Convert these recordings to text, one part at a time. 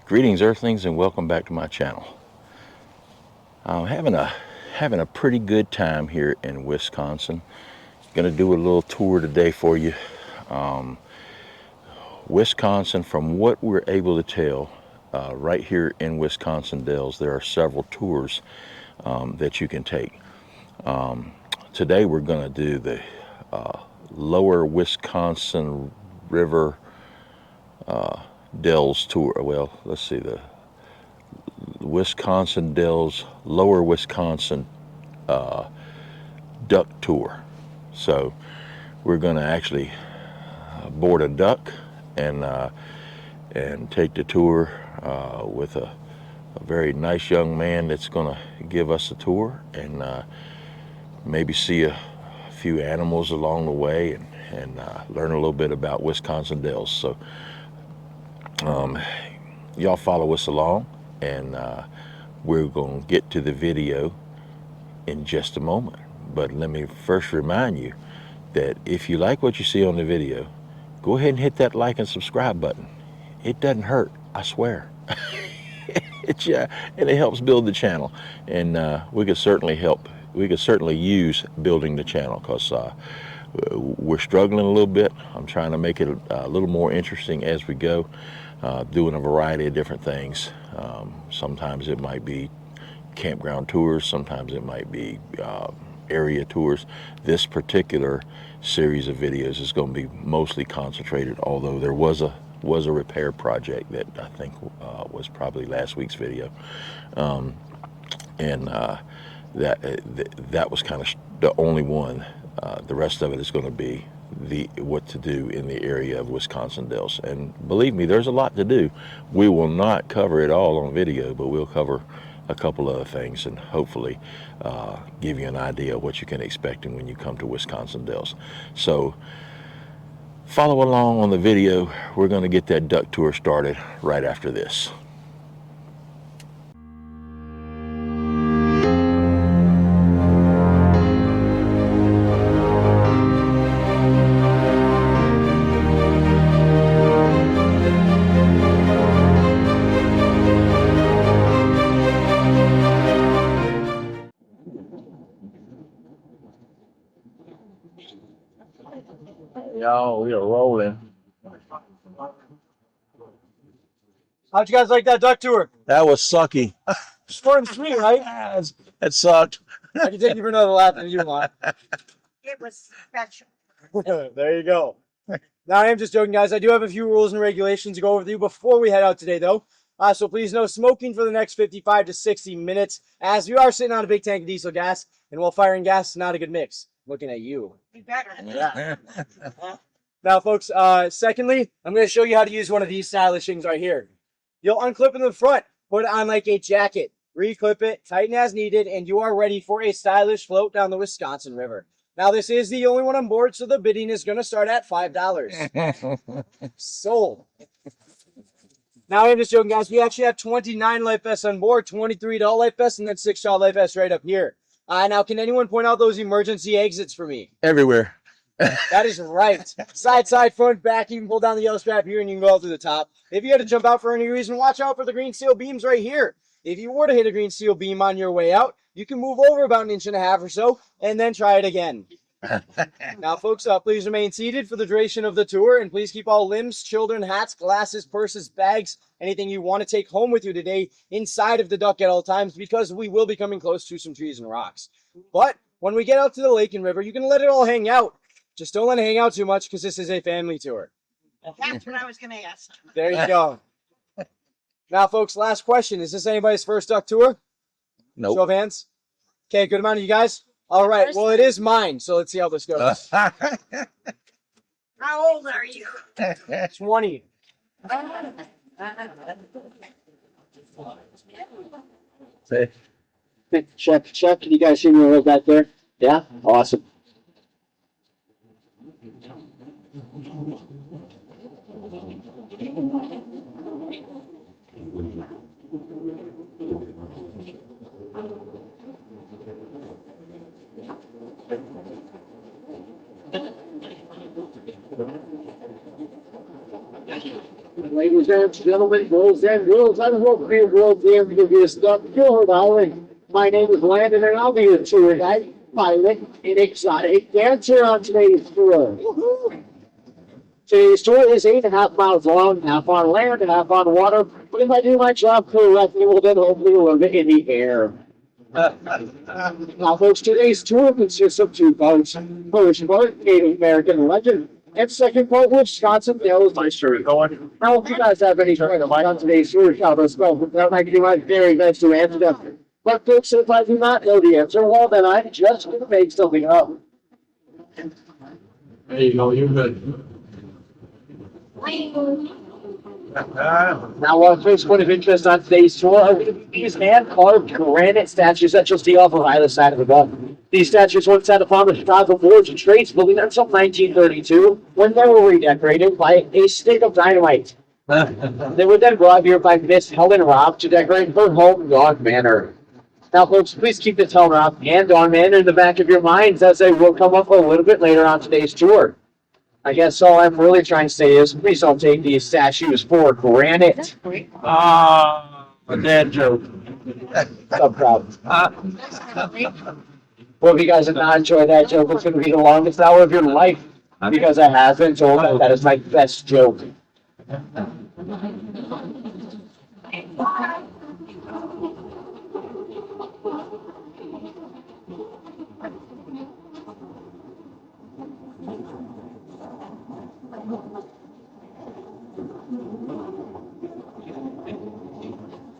Greetings, Earthlings, and welcome back to my channel. I'm having a pretty good time here in Wisconsin. Gonna do a little tour today for you. Wisconsin, from what we're able to tell, right here in Wisconsin Dells, there are several tours that you can take. Today we're gonna do the Lower Wisconsin River Dells tour. Well, let's see, the Wisconsin Dells Lower Wisconsin duck tour. So we're going to actually board a duck and take the tour with a very nice young man that's going to give us a tour, and maybe see a few animals along the way, and learn a little bit about Wisconsin Dells. So y'all follow us along, and we're going to get to the video in just a moment. But let me first remind you that if you like what you see on the video, go ahead and hit that like and subscribe button. It doesn't hurt, I swear. And it helps build the channel, and we could certainly use building the channel, because we're struggling a little bit. I'm trying to make it a little more interesting as we go, doing a variety of different things. Sometimes it might be campground tours, sometimes it might be area tours. This particular series of videos is going to be mostly concentrated, although there was a repair project that I think was probably last week's video, and that was kind of the only one. The rest of it is going to be what to do in the area of Wisconsin Dells, and believe me, there's a lot to do. We will not cover it all on video, but we'll cover a couple other things, and hopefully give you an idea of what you can expect when you come to Wisconsin Dells. So follow along on the video. We're going to get that duck tour started right after this. Y'all, we are rolling. How'd you guys like that duck tour? That was sucky. Short and sweet, right? That sucked. I can take you for another lap if you want. It was special. There you go. Now, I am just joking, guys. I do have a few rules and regulations to go over with you before we head out today, though. So please, no smoking for the next 55 to 60 minutes, as we are sitting on a big tank of diesel gas, and while firing gas, not a good mix. Looking at you. You better. Yeah. Now, folks, secondly, I'm going to show you how to use one of these stylish things right here. You'll unclip in the front, put it on like a jacket, reclip it, tighten as needed, and you are ready for a stylish float down the Wisconsin River. Now, this is the only one on board, so the bidding is going to start at $5. Sold. Now, I'm just joking, guys. We actually have 29 life vests on board, 23 adult life vests, and then $6 life vests right up here. Now, can anyone point out those emergency exits for me? Everywhere. That is right. Side, front, back. You can pull down the yellow strap here and you can go out through the top. If you had to jump out for any reason, watch out for the green steel beams right here. If you were to hit a green steel beam on your way out, you can move over about 1.5 inches or so and then try it again. Now, folks, please remain seated for the duration of the tour, and please keep all limbs, children, hats, glasses, purses, bags, anything you want to take home with you today inside of the duck at all times, because we will be coming close to some trees and rocks. But when we get out to the lake and river, you can let it all hang out. Just don't let it hang out too much, because this is a family tour. That's what I was going to ask. There you go. Now, folks, last question. Is this anybody's first duck tour? Nope. Show of hands. Okay, good amount of you guys. All right, well, it is mine, so let's see how this goes. How old are you? 20. Check. Can you guys see me a little back there? Yeah? Awesome. ladies and gentlemen, boys and girls, I'm hoping your world game to be stuff. Good morning. My name is Landon, and I'll be your tour guide, pilot, and exotic dancer on today's tour. Today's tour is 8.5 miles long, half on land and half on water. But if I do my job correctly, we'll then hopefully live in the air. Now, folks, today's tour consists of two parts. First part, Native American legend, and second part, Wisconsin Dells. My story going. Now, if you guys have any questions on today's tour, shout us go. I can do my very best to answer them. But, folks, if I do not know the answer, well, then I'm just going to make something up. There you go, you're good. Now, first point of interest on today's tour are these hand-carved granite statues that you'll see off of either side of the boat. These statues once sat upon the Chicago Boards and Trades building until 1932, when they were redecorated by a stick of dynamite. They were then brought here by Miss Helen Robb to decorate her home, Dawn Manor. Now, folks, please keep this Helen Robb and Dawn Manor in the back of your minds, as they will come up a little bit later on today's tour. I guess all I'm really trying to say is, please don't take these statues for granted. A dad joke. No problem. Well, if you guys have not enjoyed that joke, it's going to be the longest hour of your life, because I have been told that is my best joke.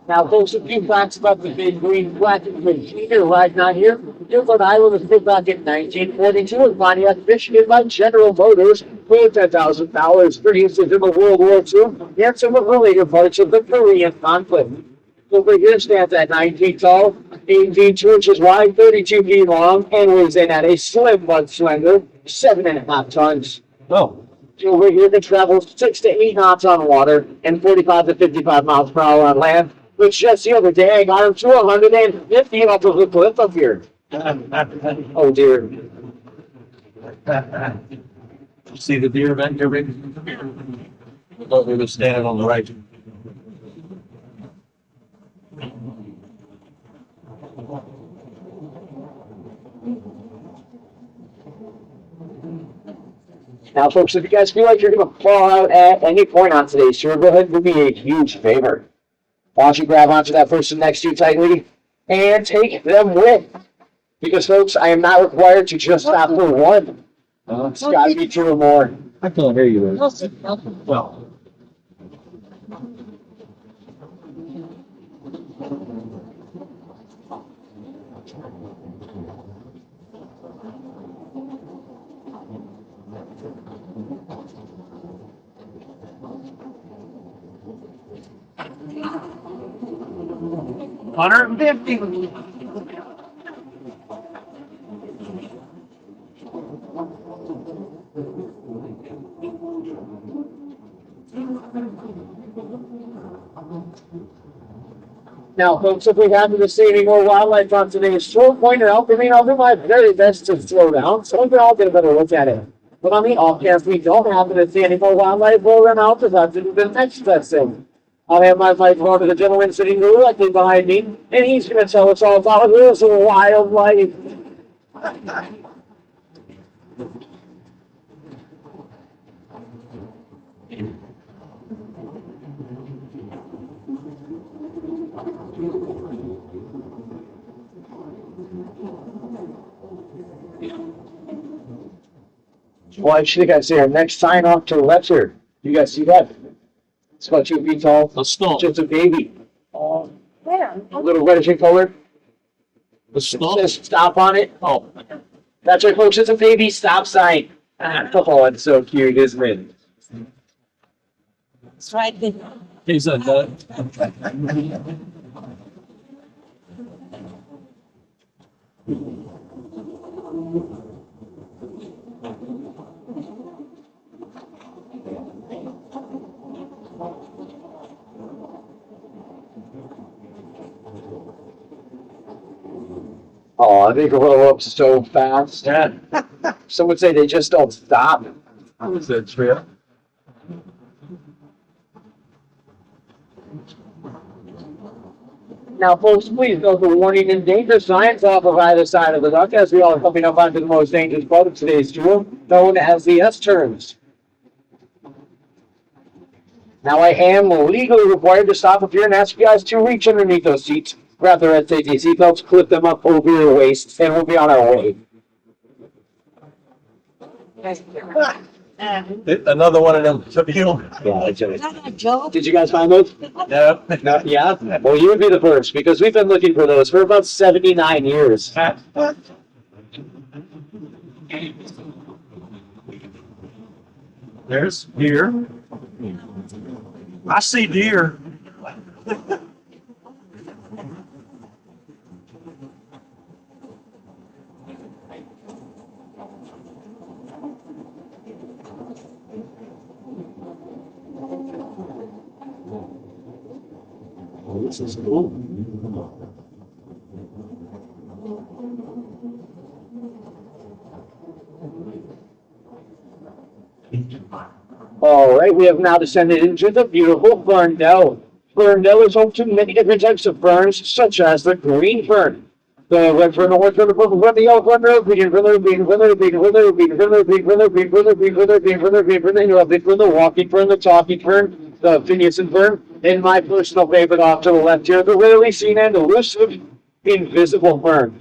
Now, folks, a few facts about the big green black machine right now here. Newfoundland Island was built back in 1942 in Pontiac, Michigan by General Motors for $10,000, produced in the World War II and some of the later parts of the Korean conflict. Over here stands at 9 feet tall, 18 inches wide, 32 feet long, and weighs in at a slim but slender 7.5 tons. Oh, Over here can travel 6 to 8 knots on water and 45 to 55 miles per hour on land. But just the other day, I got him to 150 off of the cliff up here. Oh dear. see the deer event, Rick? Thought we were standing on the right. Now, folks, if you guys feel like you're going to fall out at any point on today's tour, go ahead and do me a huge favor. Why don't you grab onto that person next to you tightly and take them with? Because, folks, I am not required to just stop for one. It's got to be 2 or more. I can't hear you. Well. $150. Now, folks, if we happen to see any more wildlife on today's tour, point it out for me. I'll do my very best to slow down so we can all get a better look at it. But on the off chance we don't happen to see any more wildlife, we'll run out to the next best thing. I'll have my microphone to the gentleman sitting directly behind me, and he's going to tell us all about his wildlife. Well, I should have see our next sign off to the left here. You guys see that? It's about 2 feet tall. The stump. Just a baby. Where? A little reddish in color. The It stump. says stop on it. Oh, That's right, folks. It's a baby stop sign. Oh, it's so cute, isn't it? It's right there. he's a nut. Oh, they grow up so fast. Yeah. Some would say they just don't stop. How is that, Trip? Now, folks, please note the warning and danger signs off of either side of the duck as we are coming up onto the most dangerous part of today's tour, known as the S-turns. Now, I am legally required to stop if you're and ask you guys to reach underneath those seats, grab the red safety seatbelts, clip them up over your waist, and we'll be on our way. Another one of them took you. Yeah, Is that a joke? did you guys find those? No. No, yeah? Well, you would be the first because we've been looking for those for about 79 years. There's deer. I see deer. Oh, this is cool. All right, we have now descended into the beautiful Ferndale. Ferndale is home to many different types of ferns, such as the green fern, the red fern, the white fern, the purple fern, the yellow fern, the green fern, the green fern, the green fern, the green fern, the green fern, the green fern, the green fern, the green fern, the green fern, the interrupted fern, the walking fern, the talking fern, the Phineas fern, and my personal favorite off to the left here, the rarely seen and elusive invisible fern.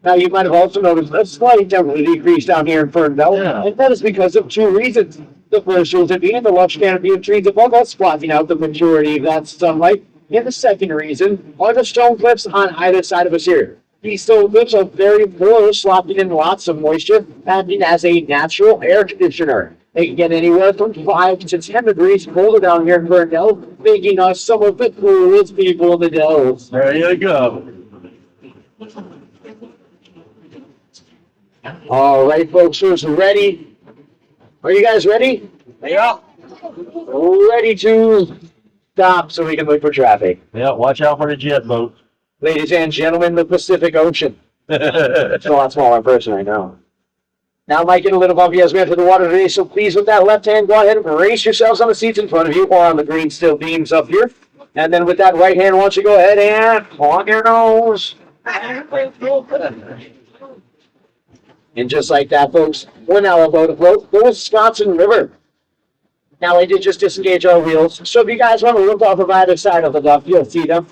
Now, you might have also noticed a slight temperature decrease down here in Ferndale, and that is because of two reasons. The first reason being the lush canopy of trees above us blocking out the majority of that sunlight, and the second reason are the stone cliffs on either side of us here. These stone cliffs are very porous, locking in lots of moisture, acting as a natural air conditioner. They can get anywhere from 5 to 10 degrees colder down here in Ferndale, making us some of the coolest people in the Dells. There you go. All right, folks, who's ready? Are you guys ready? Yeah. Ready to stop so we can look for traffic. Yeah, watch out for the jet boat. Ladies and gentlemen, the Pacific Ocean. It's a lot smaller in person, I know. Now, it might get a little bumpy as we enter the water today, so please, with that left hand, go ahead and brace yourselves on the seats in front of you or on the green steel beams up here. And then with that right hand, why don't you go ahead and plug your nose. And just like that, folks, we're now about to float the Wisconsin River. Now, I did just disengage our wheels, so if you guys want to look off of either side of the duck, you'll see them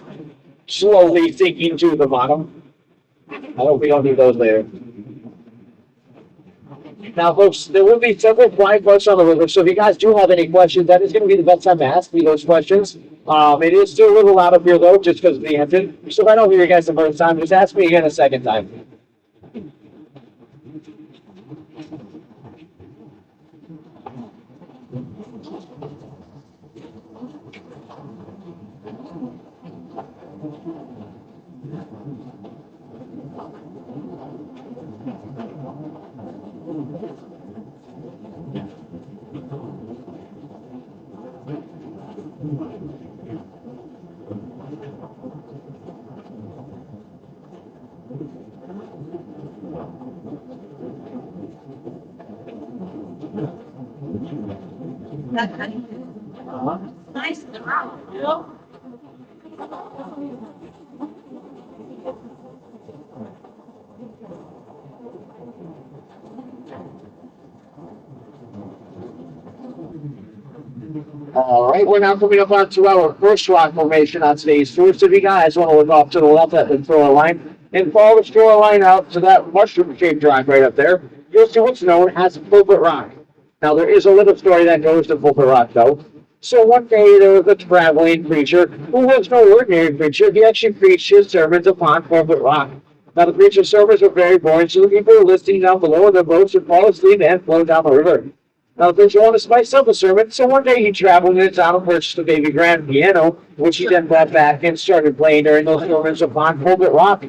slowly sinking to the bottom. I hope we don't need those later. Now, folks, there will be several quiet parts on the river, so if you guys do have any questions, that is going to be the best time to ask me those questions. It is still a little loud up here, though, just because of the engine. So if I don't hear you guys the first time, just ask me again a second time. Nice and round, you know? All right, we're now coming up onto our first rock formation on today's tour. So if you guys want to look off to the left at the shoreline and follow the shoreline out to that mushroom-shaped rock right up there, you'll see what's known as Pulpit Rock. Now, there is a little story that goes to Pulpit Rock, though. So one day there was a traveling preacher who was no ordinary preacher. He actually preached his sermons upon Pulpit Rock. Now, the preacher's sermons were very boring, so the people were listening down below in their boats would fall asleep and float down the river. Now, the preacher wanted to spice up a sermon, so one day he traveled into town and purchased a baby grand piano, which he then brought back and started playing during those sermons upon Pulpit Rock.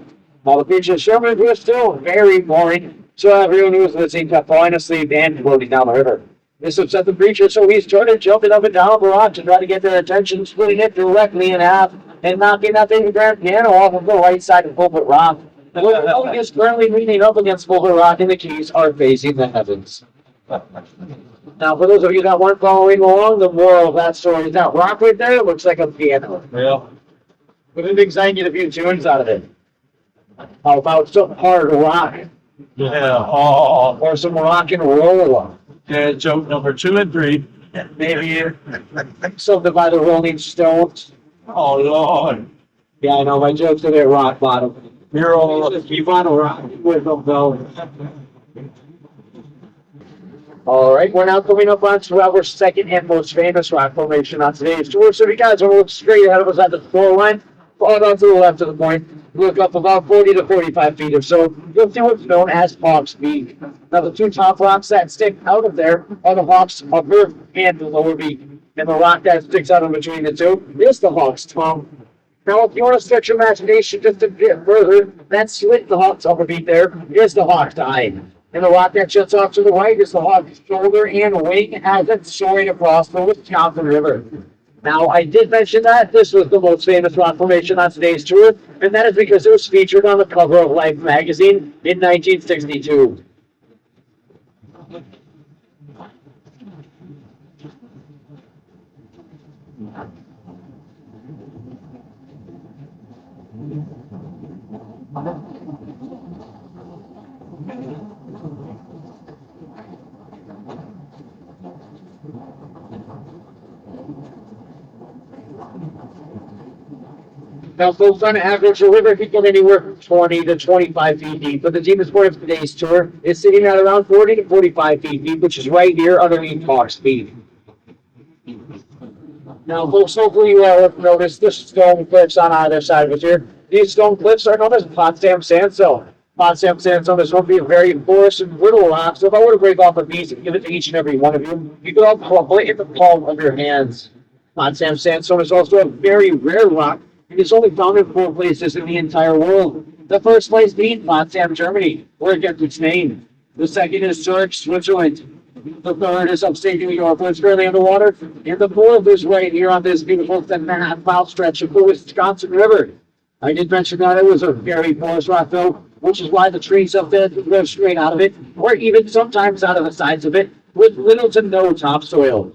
Now, the preacher's sermons were still very boring, so everyone who was listening kept falling asleep and floating down the river. This upset the preacher, so he started jumping up and down the rock to try to get their attention, splitting it directly in half and knocking that baby grand piano off of the right side of Pulpit Rock. The building is currently leaning up against Pulpit Rock, and the keys are facing the heavens. Now, for those of you that weren't following along, the moral of that story is that rock right there looks like a piano. Yeah. What do things I can get a few tunes out of it? How about some hard rock Yeah. Oh, or some rock and roll? yeah. Joke number 2 and 3. Maybe something by the Rolling Stones. Oh Lord. Yeah, I know my jokes are at rock bottom. You're all. Keep on rocking with them, though. All right, we're now coming up on to our second and most famous rock formation on today's tour. So if you guys want to look straight ahead of us at the floor line, follow on to the left of the point, look up about 40 to 45 feet or so, you'll see what's known as Hawk's Peak. Now, the two top rocks that stick out of there are the Hawk's upper and the lower peak. And the rock that sticks out in between the two is the Hawk's tongue. Now, if you want to stretch your imagination just a bit further, that slit in the Hawk's upper peak there is the Hawk's eye. And the rock that juts off to the right is the Hawk's shoulder and wing as it's soaring across the Wisconsin River. Now, I did mention that this was the most famous rock formation on today's tour, and that is because it was featured on the cover of Life magazine in 1962. Now, folks, on average, the river can get anywhere from 20 to 25 feet deep, but the deepest point of today's tour is sitting at around 40 to 45 feet deep, which is right here underneath Hawk's Peak. Now, folks, hopefully you all have noticed the stone cliffs on either side of us here. These stone cliffs are known as Potsdam sandstone. Potsdam sandstone is going to be a very porous and brittle rock, so if I were to break off a piece and give it to each and every one of you, you could all crumble it in the palm of your hands. Potsdam sandstone is also a very rare rock. It is only found in 4 places in the entire world. The first place being Potsdam, Germany, where it gets its name. The second is Zurich, Switzerland. The third is upstate New York, where it's currently underwater. And the fourth is right here on this beautiful 10.5-mile stretch of the Wisconsin River. I did mention that it was a very porous rock, though, which is why the trees up there live straight out of it, or even sometimes out of the sides of it, with little to no topsoil.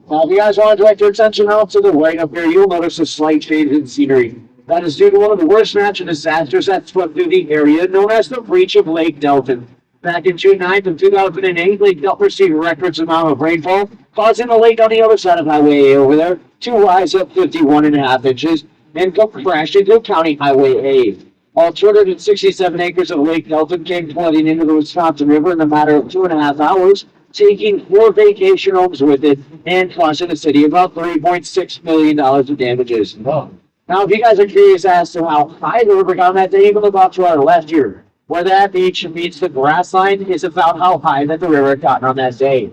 Now, if you guys want to direct your attention out to the right up here, you'll notice a slight change in scenery. That is due to one of the worst natural disasters that swept through the area, known as the breach of Lake Delton. Back in June 9th of 2008, Lake Delton received a record amount of rainfall, causing the lake on the other side of Highway A over there to rise up 51.5 inches and come crash into County Highway A. All 267 acres of Lake Delton came flooding into the Wisconsin River in a matter of 2.5 hours, taking 4 vacation homes with it and costing the city about $3.6 million of damages. Now, if you guys are curious as to how high the river got on that day, you can look off to our left here, where that beach meets the grass line is about how high that the river got on that day.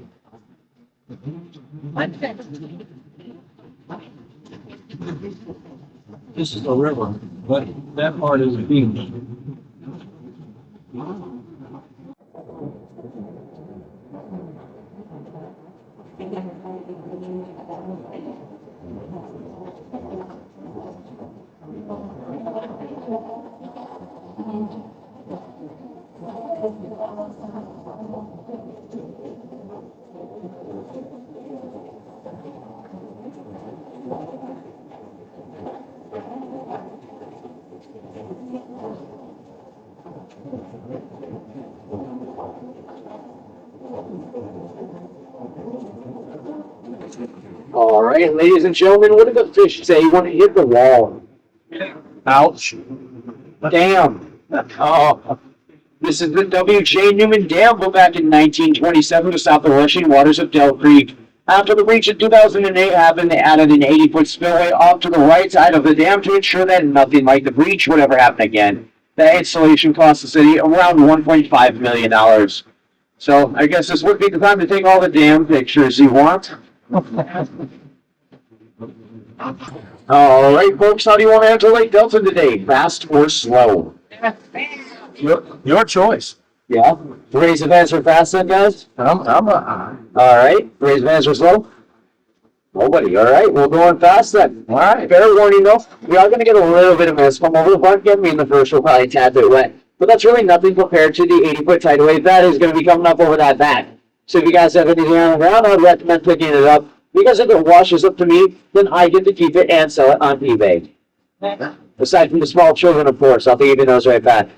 This is a river, but that part is a beach. All right, ladies and gentlemen, what did the fish say when it hit the wall? Ouch. Dam. Oh, this is the W.J. Newman Dam built back in 1927 to stop the rushing waters of Dell Creek. After the breach in 2008 happened, they added an 80-foot spillway off to the right side of the dam to ensure that nothing like the breach would ever happen again. That installation cost the city around $1.5 million. So I guess this would be the time to take all the dam pictures you want. All right, folks, how do you want to enter Lake Delton today? Fast or slow? Your choice. Yeah. Raise of hands for fast then, guys? I'm All right. Raise of hands for slow? Nobody. All right, we'll go on fast then. All right, fair warning though. We are going to get a little bit of mist from over the front. Getting me in the first, we'll probably a tad bit wet. But that's really nothing compared to the 80-foot tidal wave that is going to be coming up over that back. So if you guys have anything on the ground, I'd recommend picking it up. Because if it washes up to me, then I get to keep it and sell it on eBay. Aside from the small children, of course. I'll be giving those right back.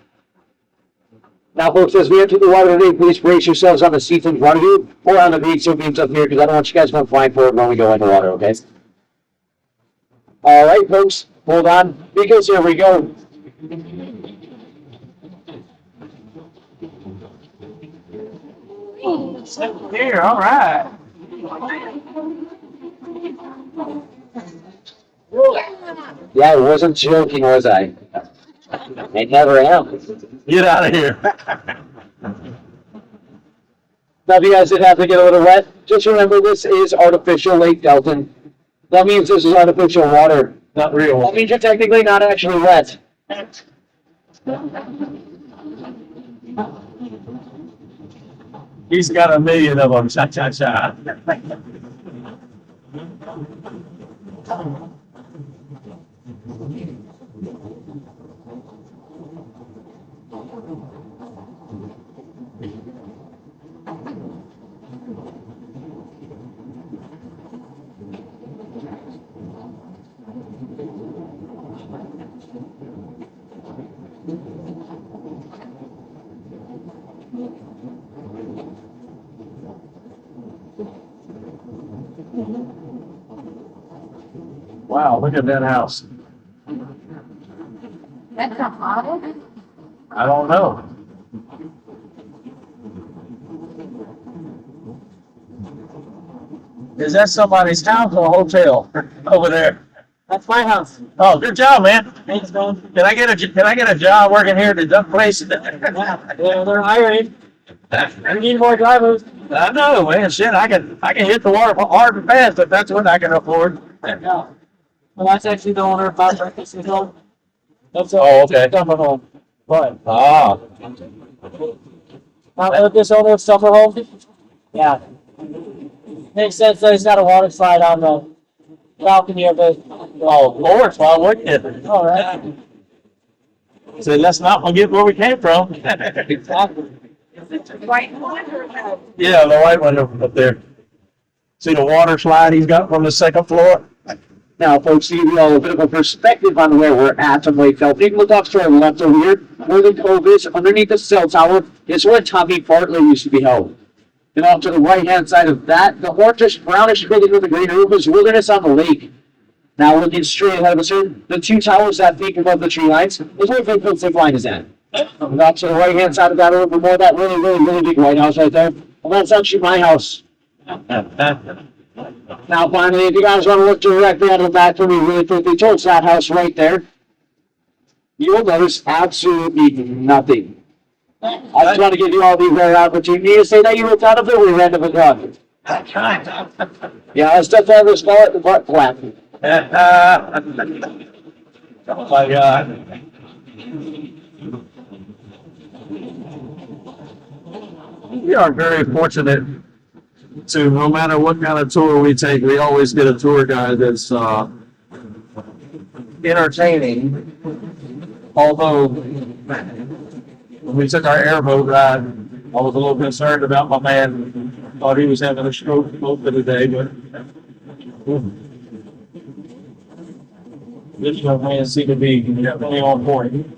Now, folks, as we enter the water today, please brace yourselves on the seats in front of you or on the green steel beams up here because I don't want you guys going flying forward when we go into water, okay? All right, folks, hold on because here we go. Here, all right. Yeah, I wasn't joking, was I? I never am. Get out of here. Now, if you guys did have to get a little wet, just remember this is artificial Lake Delton. That means this is artificial water. Not real. That means you're technically not actually wet. He's got a million of them. Cha cha cha. Wow, look at that house. That's a model? I don't know. Is that somebody's house or hotel over there? That's my house. Oh, good job, man. Thanks, man. Can I get a job working here at the duck place? Yeah, they're hiring. We need more drivers. I know, man. Shit, I can hit the water hard and fast if that's what I can afford. Yeah. Well, that's actually the owner of Bob Breakfast and Hill. That's a Oh, okay. summer home. But Ah, with this owner of summer home, yeah, makes sense that he's got a water slide on the balcony of it. oh, Lord, why wouldn't it? All right. So let's not forget where we came from. Exactly. White one or no? Yeah, the white one up there. See the water slide he's got from the second floor? Now, folks, to give you all a bit of a perspective on where we're at on Lake Delton, you can look off to our left over here, where the cove is, underneath the cell tower, is where Tommy Bartlett used to be held. And off to the right-hand side of that, the orangish, brownish building with the green roof is Wilderness on the Lake. Now, looking straight ahead of us here, the two towers that peak above the tree lines is where Bigfoot Zip Line is at. And off to the right-hand side of that, a little bit more, that really, really, really big White House right there. And that's actually my house. Now, finally, if you guys want to look directly out of the back for me really quickly towards that house right there, you'll notice absolutely nothing. I just want to give you all the rare opportunity to say that you looked out of the rear end of a gun. Yeah, I stuck out the skull at the butt flap. Oh my God. We are very fortunate to, no matter what kind of tour we take, we always get a tour guide that's entertaining. Although, when we took our airboat ride, I was a little concerned about my man. Thought he was having a stroke most of the day, but this young man seemed to be definitely on point.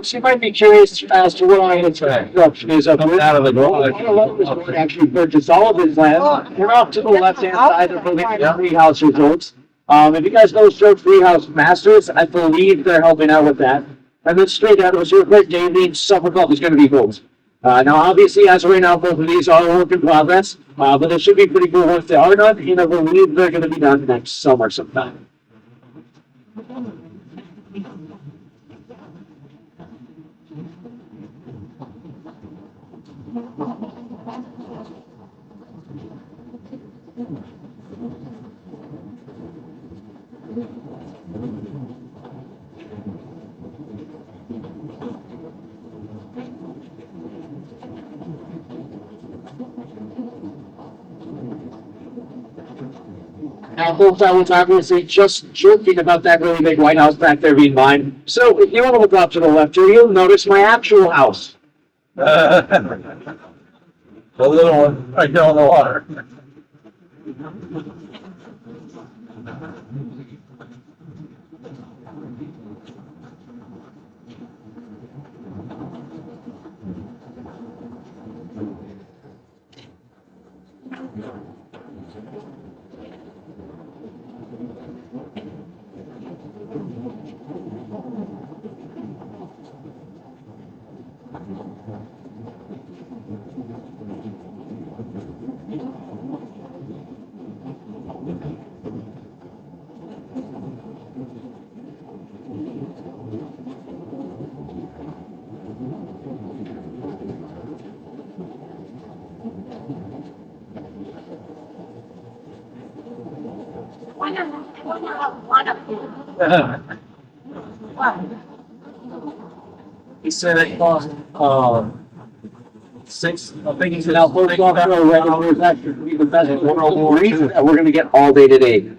She might be curious as to what our construction is up here. Out of the garage. Going actually purchased all of his land. We're off to the left-hand side of the Free House Resorts. If you guys know Stroke Free House Masters, I believe they're helping out with that. And then straight out of us, your quick Davey Summer Club is going to be both. Now, obviously, as of right now, both of these are a work in progress, but it should be pretty cool once they are done, and I believe they're going to be done next summer sometime. Now, folks, I was obviously just joking about that really big White House back there being mine. So if you want to look up to the left here, you'll notice my actual house. The little one right there on the water. One of them. He said it cost, six, I think he said. Now, folks, off to our regular section, we the best World War III that we're going to get all day today.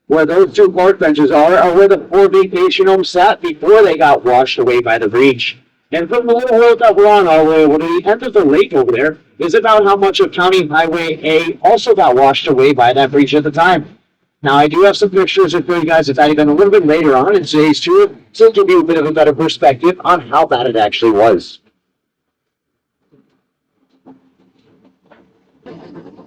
Where those two park benches are where the 4 vacation homes sat before they got washed away by the breach. And from the little road that we're on all the way over to the end of the lake over there is about how much of County Highway A also got washed away by that breach at the time. Now, I do have some pictures to show you guys that even a little bit later on in today's tour, to give you a bit of a better perspective on how bad it actually was.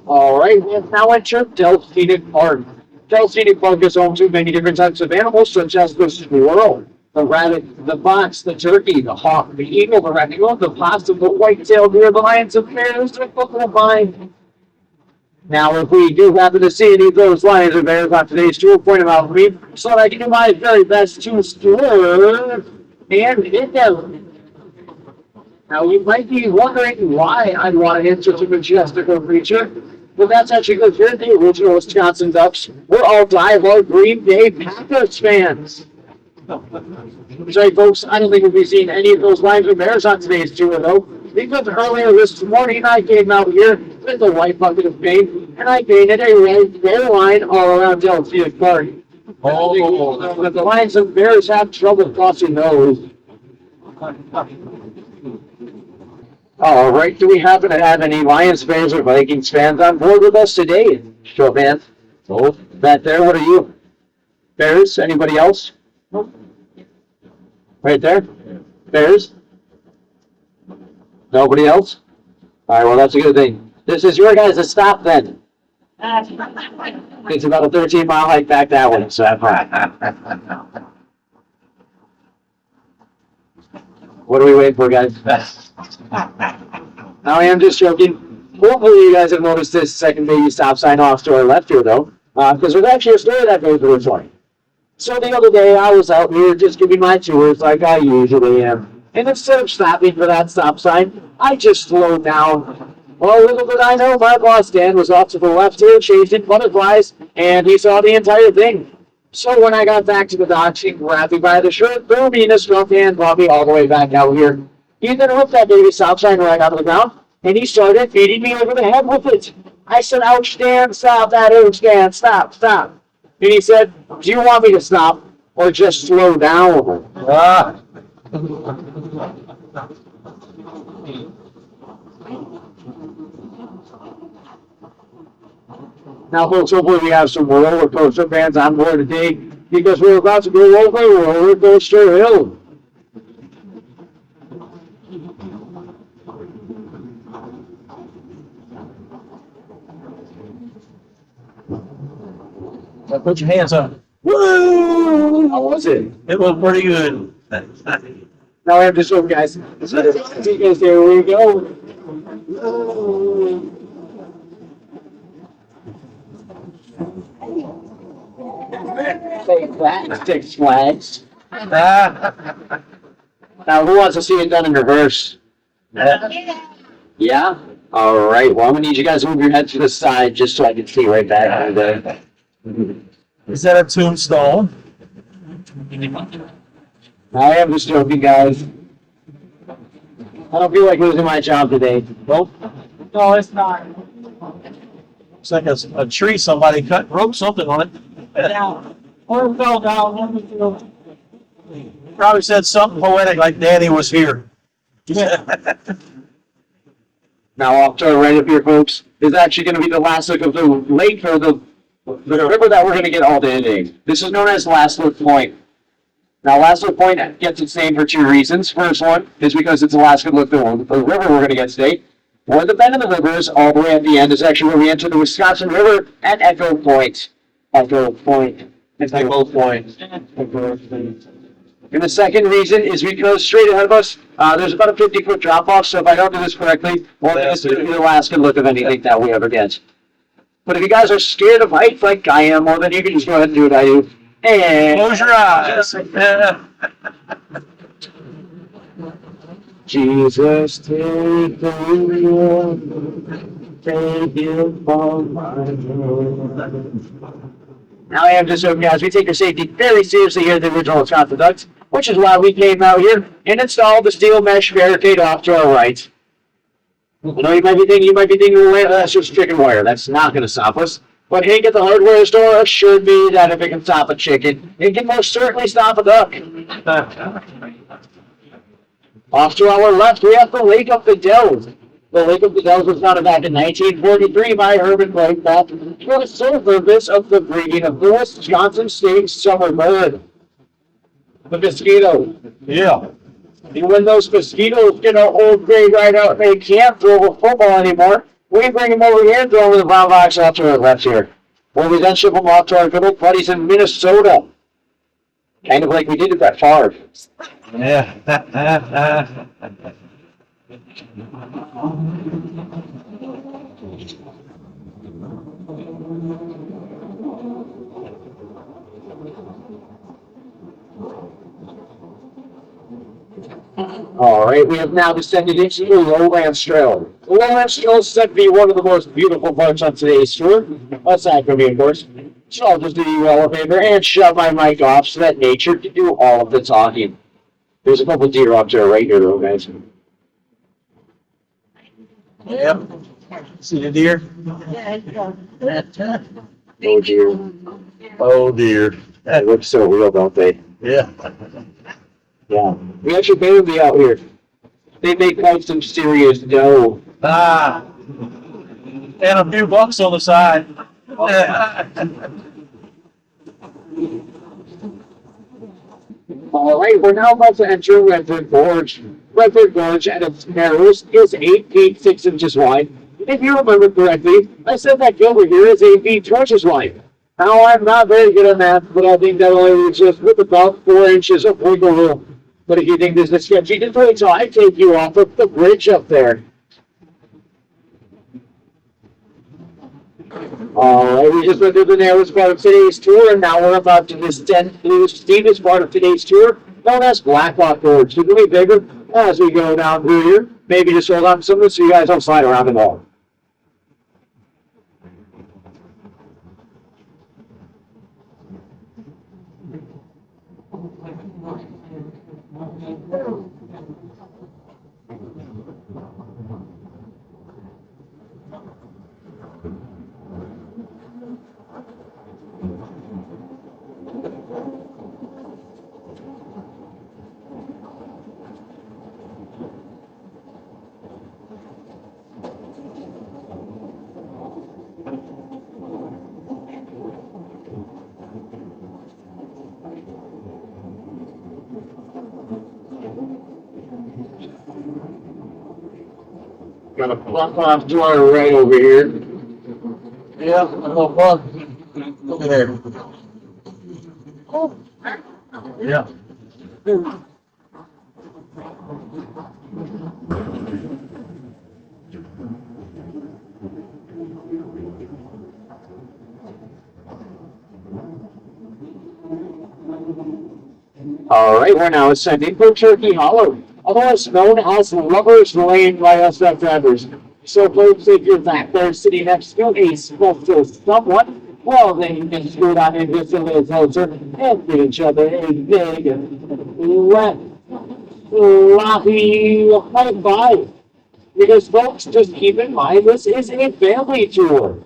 All right, we have now entered Del Scenic Park. Del Scenic Park is home to many different types of animals, such as the squirrel, the rabbit, the fox, the turkey, the hawk, the eagle, the raccoon, the possum, the white-tailed deer, the lions, the bears, the vine. Now, if we do happen to see any of those lions or bears on today's tour, point them out for me, so that I can do my very best to swerve and hit them. Now, you might be wondering why I'd want to hit such a majestical creature. Well, that's actually because here the original Wisconsin Ducks were all diehard Green Bay Packers fans. Sorry, folks, I don't think we'll be seeing any of those lions or bears on today's tour, though, because earlier this morning I came out here with a white bucket of paint, and I painted a red bear line all around Del Scenic Park. Oh, but the lions and bears have trouble crossing those. All right, do we happen to have any Lions fans or Vikings fans on board with us today? Show of hands. Oh, that there, what are you? Bears? Anybody else? Nope. Right there? Bears? Nobody else? All right, well, that's a good thing. This is your guys' stop then. It's about a 13-mile hike back that way, so what are we waiting for, guys? Now, I am just joking. Hopefully, you guys have noticed this second baby stop sign off to our left here, though, because there's actually a story that goes with this one. So the other day, I was out here just giving my tours like I usually am. And instead of stopping for that stop sign, I just slowed down. Well, little did I know, my boss Dan was off to the left here, chasing butterflies, and he saw the entire thing. So when I got back to the dock, she grabbed me by the shirt, threw me in his strong hand, brought me all the way back out here. He then whipped that baby stop sign right out of the ground, and he started beating me over the head with it. I said, ouch, Dan, stop that, ouch, Dan, stop, stop. And he said, do you want me to stop or just slow down? Ah. Now, folks, hopefully we have some roller coaster fans on board today because we're about to go over roller coaster hill. So put your hands up. Woo! How was it? It was pretty good. Now I have to show you guys. Here we go. Take that, Six Flags. Now, who wants to see it done in reverse? Yeah? All right. Well, I'm going to need you guys to move your head to the side just so I can see right back there. Is that a tombstone? I am just joking, guys. I don't feel like losing my job today. Nope. No, it's not. It's like a tree somebody cut and wrote something on it. Yeah. Or fell down. One of the two. Probably said something poetic like Danny was here. Now off to our right up here, folks, is actually going to be the last look of the lake or the river that we're going to get all day today. This is known as Last Look Point. Now, Last Look Point gets its name for two reasons. First one is because it's the last good look at the river we're going to get today. Where the bend of the river is all the way at the end is actually where we enter the Wisconsin River at Echo Point. Echo Point. Echo Point. And the second reason is because straight ahead of us, there's about a 50-foot drop-off, so if I don't do this correctly, well, this is the last good look of anything that we ever get. But if you guys are scared of heights like I am, well, then you can just go ahead and do what I do. And Close your eyes. Jesus, take the wheel, take it from my hand. Now I am just so guys, we take our safety very seriously here at the original Wisconsin Ducks, which is why we came out here and installed the steel mesh barricade off to our right. I know you might be thinking, well, that's just chicken wire. That's not going to stop us. But Hank at the hardware store assured me that if it can stop a chicken, it can most certainly stop a duck. Off to our left, we have the Lake of the Dells. The Lake of the Dells was founded back in 1943 by Herman Langback for the sole purpose of the breeding of the Wisconsin State summer bird, the mosquito. Yeah. And when those mosquitoes get our old gray right out, they can't throw a football anymore. We bring them over here and throw them in the brown box off to our left here. Where we then ship them off to our good old buddies in Minnesota. Kind of like we did at that farm. Yeah. All right, we have now descended into the Lowland Trail. The Lowland Trail is said to be one of the most beautiful parts on today's tour, aside from me, of course. So I'll just do the elevator and shut my mic off so that nature can do all of the talking. There's a couple deer up there right here, though, guys. Yep. See the deer? Oh, dear. Oh dear. That looks so real, don't they? Yeah. Yeah. We actually made them out here. They make quite some serious dough. Ah. And a few bucks on the side. All right, we're now about to enter Redford Gorge. Redford Gorge at its narrowest is 8 feet 6 inches wide. If you remember correctly, I said that Gilbert here is 8 feet 2 inches wide. Now, I'm not very good at math, but I think that only leaves us with about 4 inches of wiggle room. But if you think this is sketchy, just wait till I take you off of the bridge up there. Alright, we just went through the narrowest part of today's tour, and now we're about to descend to the steepest part of today's tour, known as Blackhawk Gorge. It's going to be bigger as we go down through here. Maybe just hold on to some of this so you guys don't slide around at all. Got a block off door right over here. Yeah, a little bug. Look at there. Yeah. All right, we're now ascending for Turkey Hollow, otherwise known as Lover's Lane by us drivers. So folks, if you're back there sitting next to a special someone, well, then you can scoot on in just a little closer and give each other a big, wet, floppy high five. Because folks, just keep in mind, this is a family tour.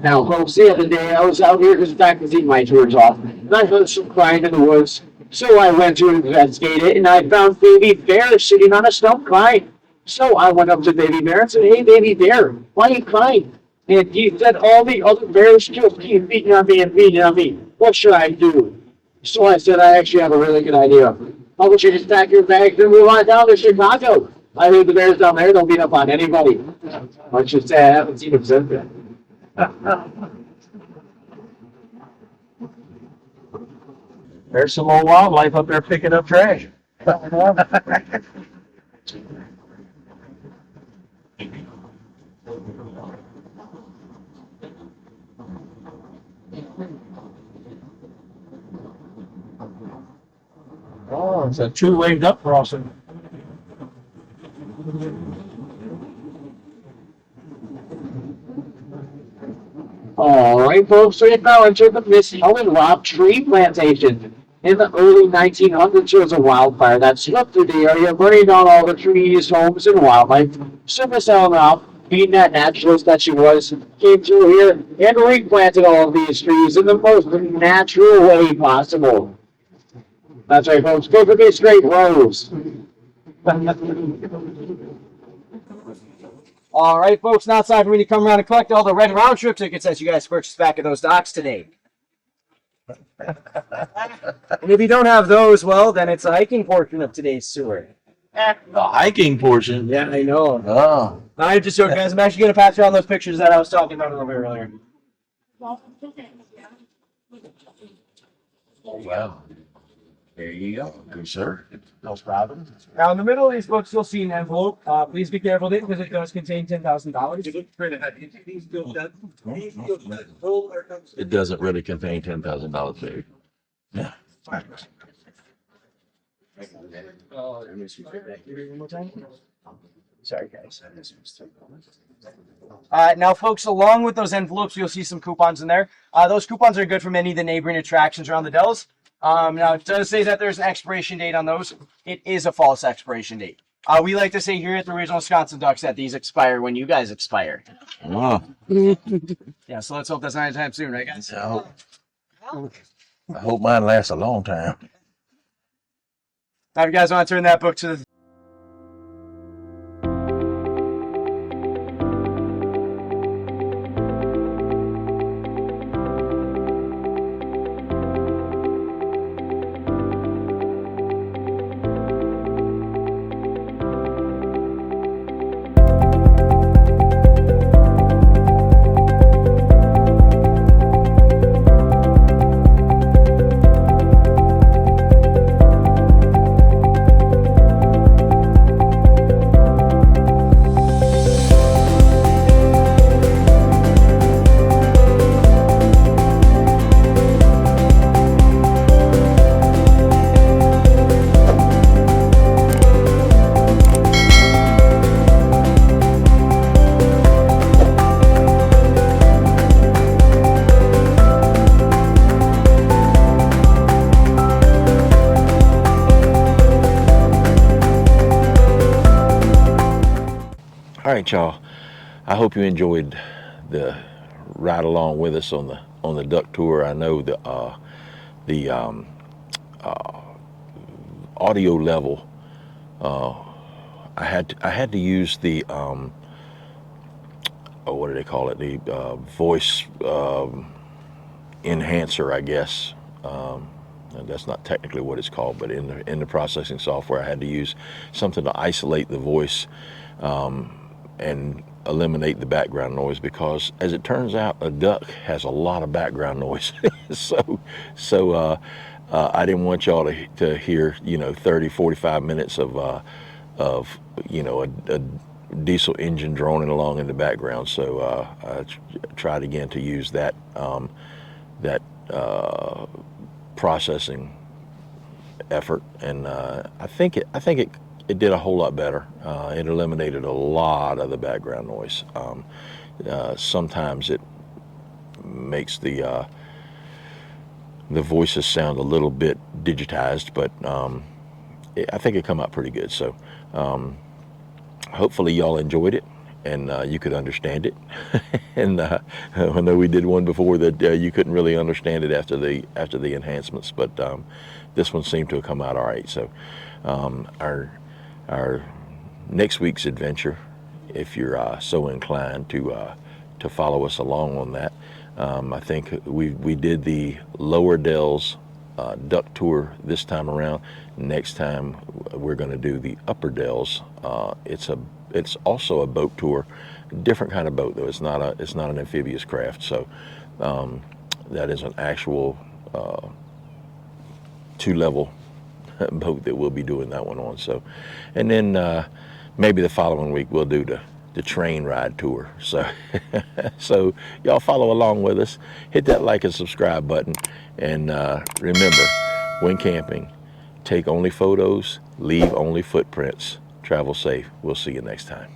Now, folks, the other day I was out here because the faculty my tours off, and I heard some crying in the woods. So I went to investigate it, and I found baby bear sitting on a stump crying. So I went up to baby bear and said, "Hey, baby bear, why are you crying?" And he said, "All the other bears just keep beating on me and beating on me. What should I do?" So I said, "I actually have a really good idea. How about you just pack your bags and move on down to Chicago? I heard the bears down there don't beat up on anybody." I should say I haven't seen him since then. There's some old wildlife up there picking up trash. Oh, it's a two-way duck crossing. All right, folks, so now enter the Miss Helen Rock Tree Plantation. In the early 1900s, there was a wildfire that swept through the area, burning down all the trees, homes, and wildlife. So Miss Helen Rock, being that naturalist that she was, came through here and replanted all of these trees in the most natural way possible. That's right, folks. Perfectly straight rows. All right, folks, now it's time for me to come around and collect all the red round trip tickets that you guys purchased back at those docks today. And if you don't have those, well, then it's the hiking portion of today's tour. The hiking portion. Yeah, I know. Oh, I'm just joking, guys. I'm actually going to pass around those pictures that I was talking about a little bit earlier. wow. There you go. Good, sir. No problem. Now, in the middle of these books, you'll see an envelope. Please be careful with it because it does contain $10,000. It doesn't really contain $10,000, baby. Yeah. Sorry, guys. Now, folks, along with those envelopes, you'll see some coupons in there. Those coupons are good from any of the neighboring attractions around the Dells. Now, it does say that there's an expiration date on those. It is a false expiration date. We like to say here at the Original Wisconsin Ducks that these expire when you guys expire. Wow. Yeah, so let's hope that's not anytime soon, right, guys? I hope mine lasts a long time. Now, if you guys want to turn that book to the All right, y'all. I hope you enjoyed the ride along with us on the duck tour. I know the audio level. I had to use the what do they call it? The voice enhancer, I guess. And that's not technically what it's called, but in the processing software, I had to use something to isolate the voice. And eliminate the background noise, because as it turns out, a duck has a lot of background noise. so I didn't want y'all to hear 30 45 minutes of a diesel engine droning along in the background. So I tried again to use that processing effort, and I think it did a whole lot better. It eliminated a lot of the background noise. Sometimes it makes the voices sound a little bit digitized, but I think it come out pretty good. So hopefully y'all enjoyed it, and you could understand it. And I know we did one before that you couldn't really understand it after the enhancements, but this one seemed to have come out all right. So our next week's adventure, if you're so inclined to follow us along on that, I think we did the Lower Dells duck tour this time around. Next time we're going to do the Upper Dells. It's also a boat tour, different kind of boat though. It's not an amphibious craft. So that is an actual 2-level boat that we'll be doing that one on. So, and then maybe the following week we'll do the train ride tour. So so y'all follow along with us, hit that like and subscribe button, and remember, when camping, take only photos, leave only footprints. Travel safe. We'll see you next time.